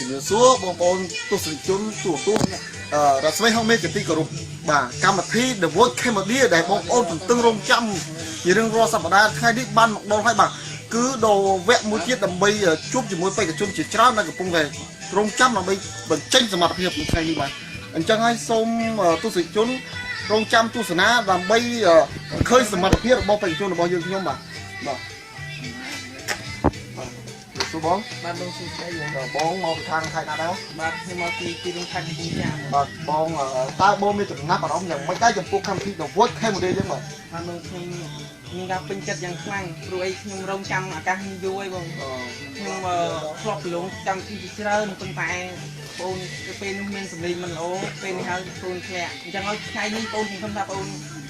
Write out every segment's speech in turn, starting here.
ជំនឿសួរបងប្អូនទស្សនិកជនទូរស្មីហងមេកទីគោរពបាទកម្មវិធី The Voice Cambodia ដែលបងប្អូនទន្ទឹងរង់ចាំជារៀងរាល់សប្តាហ៍ថ្ងៃនេះបានមកដល់ហើយបាទគឺដល់វគ្គមួយទៀតដើម្បីជួបជាមួយបេក្ខជនជាច្រើនដែលកំពុងតែរង់ចាំដើម្បីបញ្ចេញសមត្ថភាពនៅថ្ងៃនេះបាទអញ្ចឹងហើយសូមទស្សនិកជនរង់ចាំទស្សនាដើម្បីឃើញសមត្ថភាពរបស់បេក្ខជនរបស់យើងខ្ញុំបាទសួរបងបាទលោកសួស្ដីបងមកពីខាងខេត្តណាដែរបាទខ្ញុំមកពីទីរួមខេត្តកំពង់ចាមបាទបងតើបងមានចំណាប់អារម្មណ៍យ៉ាងម៉េចដែរចំពោះកម្មវិធី The Voice Cambodia យើងបាទថានឹងខ្ញុំមានការពេញចិត្តយ៉ាងខ្លាំងព្រោះអីខ្ញុំរងចាំឱកាសនេះយូរហើយបងខ្ញុំធ្លាប់ប្រឡងកម្មវិធីជាច្រើនប៉ុន្តែបងពេលនោះមានសម្លេងមិនល្អពេលនេះហើយបងធ្លាក់អញ្ចឹងហើយថ្ងៃនេះបងខ្ញុំថាបង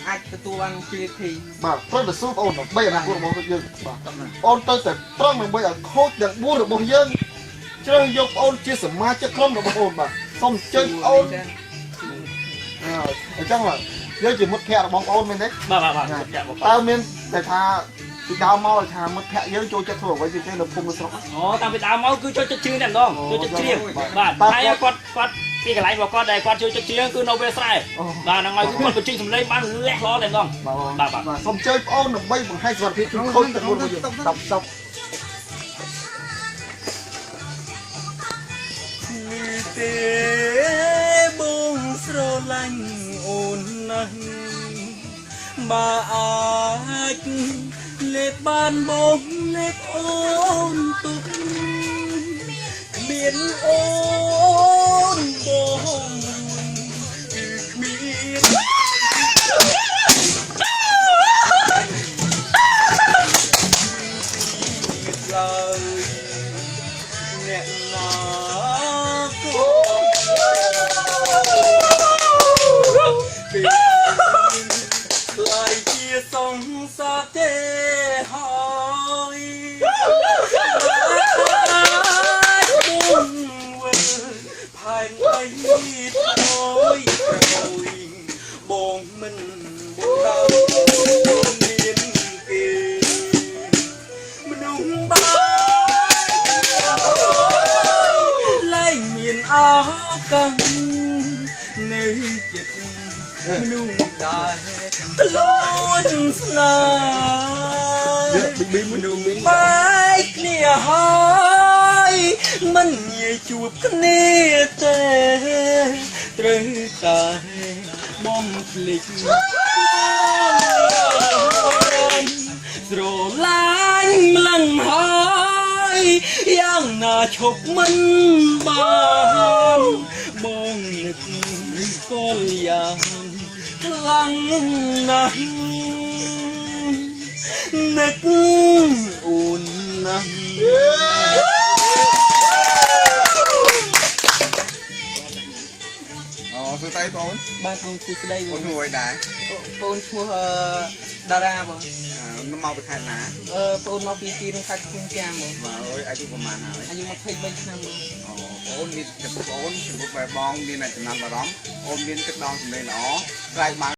អាចទទួលបានជាធីបាទព្រោះទៅស៊ូបងដើម្បីអនាគតរបស់យើងបាទបងទៅតែត្រង់ដើម្បីឲ្យខូចទាំង4របស់យើងជ្រើសយកបងជាសមាជិកក្រុមរបស់បងបាទសូមអញ្ជើញបងអញ្ចឹងបាទយើងជាមិត្តភក្តិរបស់បងមែនទេបាទតើមានតែថាពីដើមមកថាមិត្តភក្តិយើងចូលចិត្តធ្វើអ្វីទៀតទេនៅភូមិនៅស្រុកអូតាំងពីដើមមកគឺចូលចិត្តជឿតែម្ដងចូលចិត្តជ្រៀងបាទហើយគាត់ពីកន្លែងរបស់គាត់ដែលគាត់ចូលចិត្តជ្រៀងគឺនៅវាលស្រែបាទហ្នឹងហើយគឺគាត់បញ្ចេញសម្លេងបានលះឡតែម្ដងបាទសូមអញ្ជើញបងដើម្បីបង្ហាញសមត្ថភាពខូចទាំង4របស់យើង10ទេបងស្រឡាញ់អូនណាស់បើអាចលេបបានបងលេបអូនទុកមានអូនបងគឺគ្មានឡើយអ្នកណាខ្លាយជាសង្សារទេហើយបុនវិលផែនអីthôiបងមិនបងដើមមានគេមនុស្សបាយលែងមានអកាសនៅចិត្តមនុស្សដែរធ្លួចស្នេហ៍មនុស្សបែកគ្នាហើយមិនងាយជួបគ្នាទេត្រូវតែបំភ្លេចស្រឡាញ់ម្លឹងហើយយ៉ាងណាឈប់មិនបានបងនឹកក៏យ៉ាងខ្លាំងណាស់នឹកអូនណាស់សួស្ដីបងបាទបងសួស្ដីបងឈ្មោះអីដែរបងឈ្មោះតារាបងមកពីខេត្តណាបងមកពីទីក្នុងខេត្តកំពង់ចាមបងបាទអើយអាយុប្រហែលហើយអាយុ23ឆ្នាំបងអូនមានចំពោះបងចំពោះបែបបងមានចំណាប់អារម្មណ៍អូនមានទឹកដងសម្លេងល្អស្រែកបាន